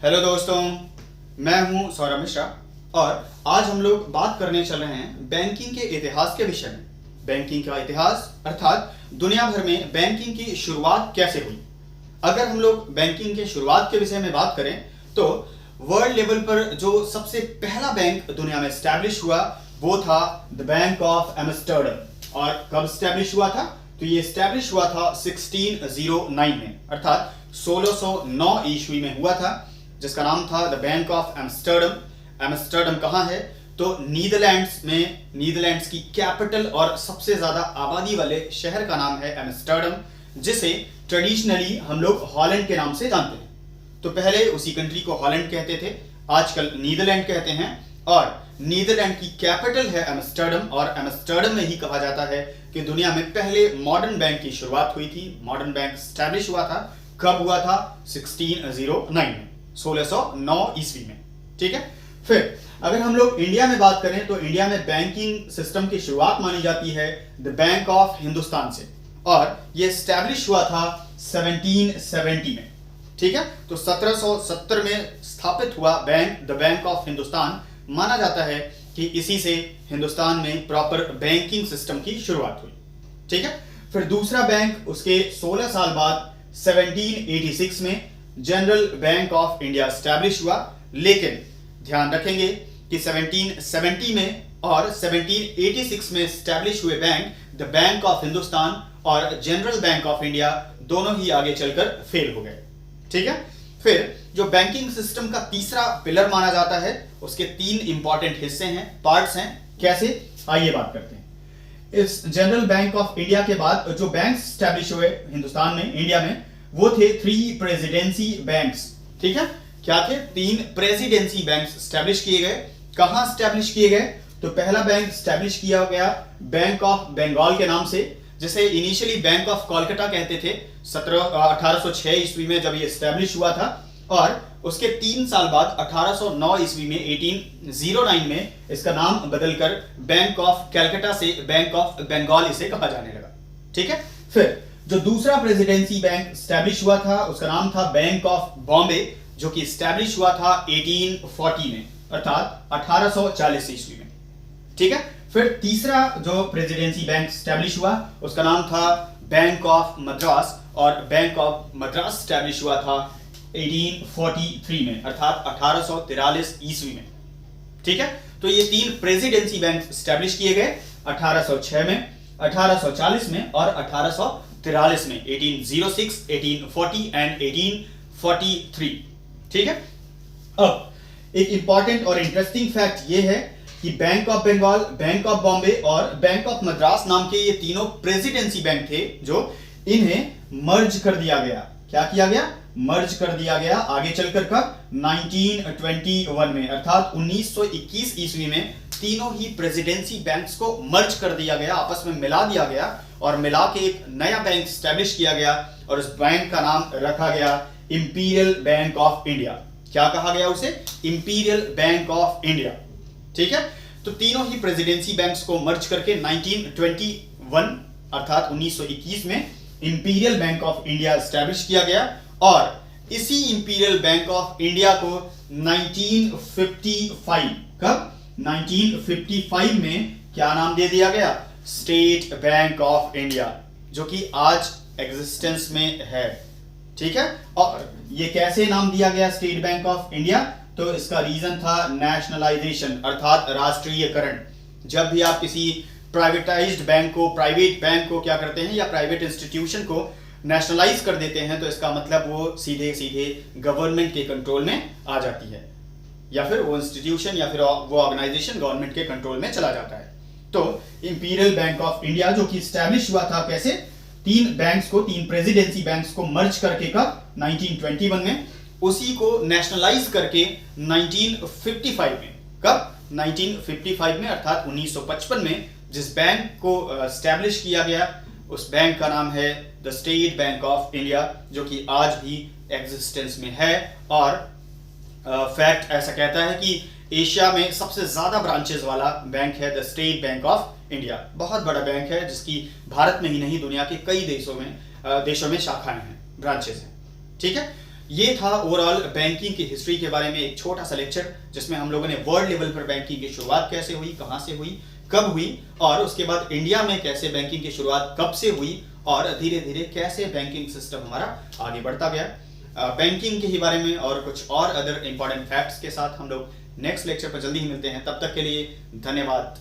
Hello दोस्तों, मैं हूं सौरभ मिश्रा और आज हम लोग बात करने चल रहे हैं बैंकिंग के इतिहास के विषय में। बैंकिंग का इतिहास अर्थात दुनिया भर में बैंकिंग की शुरुआत कैसे हुई। अगर हम लोग बैंकिंग के शुरुआत के विषय में बात करें तो वर्ल्ड लेवल पर जो सबसे पहला बैंक दुनिया में स्टैब्लिश हुआ वो था द बैंक ऑफ एम्स्टर्डम। और कब स्टैब्लिश हुआ था? तो ये स्टैब्लिश हुआ था 1609 में, अर्थात 1609 ईस्वी में हुआ था, जिसका नाम था the bank of Amsterdam. Amsterdam कहाँ है? तो नीदरलैंड्स में। नीदरलैंड्स की कैपिटल और सबसे ज्यादा आबादी वाले शहर का नाम है एम्स्टर्डम, जिसे ट्रेडिशनली हम लोग हॉलैंड के नाम से जानते हैं। तो पहले उसी कंट्री को हॉलैंड कहते थे, आजकल नीदरलैंड कहते हैं। और नीदरलैंड की कैपिटल है एम्स्टर्डम और एम्स्टर्डम में ही कहा जाता है कि दुनिया में पहले मॉडर्न बैंक की शुरुआत हुई थी। मॉडर्न बैंक स्टैब्लिश हुआ था। कब हुआ था? 1609 में, 1609 ईस्वी में। ठीक है। फिर अगर हम लोग इंडिया में बात करें तो इंडिया में बैंकिंग सिस्टम की शुरुआत मानी जाती है द बैंक ऑफ हिंदुस्तान से, और यह स्टैब्लिश हुआ था 1770 में। ठीक है। तो 1770 में स्थापित हुआ bank the bank of Hindustan. माना जाता है कि इसी से हिंदुस्तान में प्रॉपर बैंकिंग सिस्टम की शुरुआत हुई। ठीक है। फिर दूसरा बैंक उसके 16 साल बाद 1786 में general bank of India establish हुआ। लेकिन ध्यान रखेंगे कि 1770 में और 1786 में स्टैब्लिश हुए bank the bank of Hindustan और जनरल बैंक ऑफ इंडिया दोनों ही आगे चलकर फेल हो गए। ठीक है। फिर जो बैंकिंग सिस्टम का तीसरा पिलर माना जाता है, उसके 3 इंपॉर्टेंट हिस्से हैं, पार्ट्स हैं। कैसे? आइए बात करते हैं। इस जनरल बैंक ऑफ इंडिया के बाद जो बैंक स्टैब्लिश हुए हिंदुस्तान में, इंडिया में, वो थे 3 प्रेसिडेंसी बैंक्स। ठीक है। क्या थे? 3 प्रेसिडेंसी बैंक्स स्टैब्लिश किए गए। कहां स्टैब्लिश किए गए? तो पहला बैंक स्टैब्लिश किया गया बैंक ऑफ बंगाल के नाम से, जिसे इनिशियली बैंक ऑफ कोलकाता कहते थे। 1806 ईस्वी में जब ये स्टैब्लिश हुआ था, और उसके 3 साल बाद 1809 ईस्वी में 1809 में इसका नाम बदलकर बैंक ऑफ कलकत्ता से बैंक ऑफ बंगाल इसे कहा जाने लगा। ठीक है। फिर जो दूसरा प्रेसिडेंसी बैंक स्टैब्लिश हुआ था उसका नाम था बैंक ऑफ बॉम्बे, जो कि स्टैब्लिश हुआ था 1840 में, अर्थात 1840 ईस्वी में। ठीक है। फिर तीसरा जो प्रेसिडेंसी बैंक स्टैब्लिश हुआ उसका नाम था बैंक ऑफ मद्रास, और बैंक ऑफ मद्रास स्टैब्लिश हुआ था 1843 में, अर्थात 1843 ईस्वी में। ठीक है। तो ये 3 प्रेसिडेंसी बैंक स्टैब्लिश किए गए 1806 में, 1840 में और 1843 में, 1806, 1840 एंड 1843। ठीक है। अब एक इंपॉर्टेंट और इंटरेस्टिंग फैक्ट ये है कि bank of Bengal, bank of Bombay और बैंक ऑफ मद्रास नाम के ये तीनों प्रेसिडेंसी बैंक थे, जो इन्हें मर्ज कर दिया गया। क्या किया गया? मर्ज कर दिया गया। आगे चलकर कब? 1921 में, अर्थात 1921 ईस्वी में तीनों ही प्रेसिडेंसी बैंक्स को मर्ज कर दिया गया, आपस में मिला दिया गया, और मिला के एक नया बैंक स्टैब्लिश किया गया, और उस बैंक का नाम रखा गया इंपीरियल बैंक ऑफ इंडिया। क्या कहा गया उसे? Imperial bank of India. ठीक है। तो तीनों ही प्रेसिडेंसी बैंक्स को मर्ज करके 1921 अर्थात 1921 में imperial bank of India establish किया गया, और इसी इंपीरियल बैंक ऑफ इंडिया को 1955 कब? 1955 में क्या नाम दे दिया गया? स्टेट बैंक ऑफ इंडिया, जो कि आज एग्जिस्टेंस में है। ठीक है। और ये कैसे नाम दिया गया स्टेट बैंक ऑफ इंडिया? तो इसका रीजन था नेशनलाइजेशन, अर्थात राष्ट्रीयकरण। जब भी आप किसी प्राइवेटाइज्ड बैंक को, प्राइवेट बैंक को क्या करते हैं, या प्राइवेट इंस्टीट्यूशन को नेशनलाइज कर देते हैं, तो इसका मतलब वो सीधे सीधे गवर्नमेंट के कंट्रोल में आ जाती है, या फिर वो इंस्टीट्यूशन या फिर वो ऑर्गेनाइजेशन गवर्नमेंट के कंट्रोल में चला जाता है। तो इंपीरियल बैंक ऑफ इंडिया जो कि स्टैब्लिश हुआ था कैसे? 3 बैंक्स को, 3 प्रेसिडेंसी बैंक्स को मर्ज करके कब? 1921 में। उसी को नेशनलाइज करके 1955 में। कब? 1955 में, अर्थात 1955 में जिस बैंक को स्टैब्लिश किया गया उस बैंक का नाम है the state bank of India, जो कि आज भी एग्जिस्टेंस में है। और फैक्ट ऐसा कहता है कि एशिया में सबसे ज्यादा ब्रांचेस वाला बैंक है the state bank of India. बहुत बड़ा बैंक है, जिसकी भारत में ही नहीं दुनिया के कई देशों में शाखाएं हैं, ब्रांचेस हैं। ठीक है। ये था ओवरऑल बैंकिंग की हिस्ट्री के बारे में एक छोटा सा लेक्चर, जिसमें हम लोगों ने वर्ल्ड लेवल पर बैंकिंग की शुरुआत कैसे हुई, कहां से हुई, कब हुई, और उसके बाद इंडिया में कैसे बैंकिंग की शुरुआत कब से हुई और धीरे धीरे कैसे बैंकिंग सिस्टम हमारा आगे बढ़ता गया। बैंकिंग के ही बारे में और कुछ और अदर इंपॉर्टेंट फैक्ट्स के साथ हम लोग नेक्स्ट लेक्चर पर जल्दी ही मिलते हैं। तब तक के लिए धन्यवाद।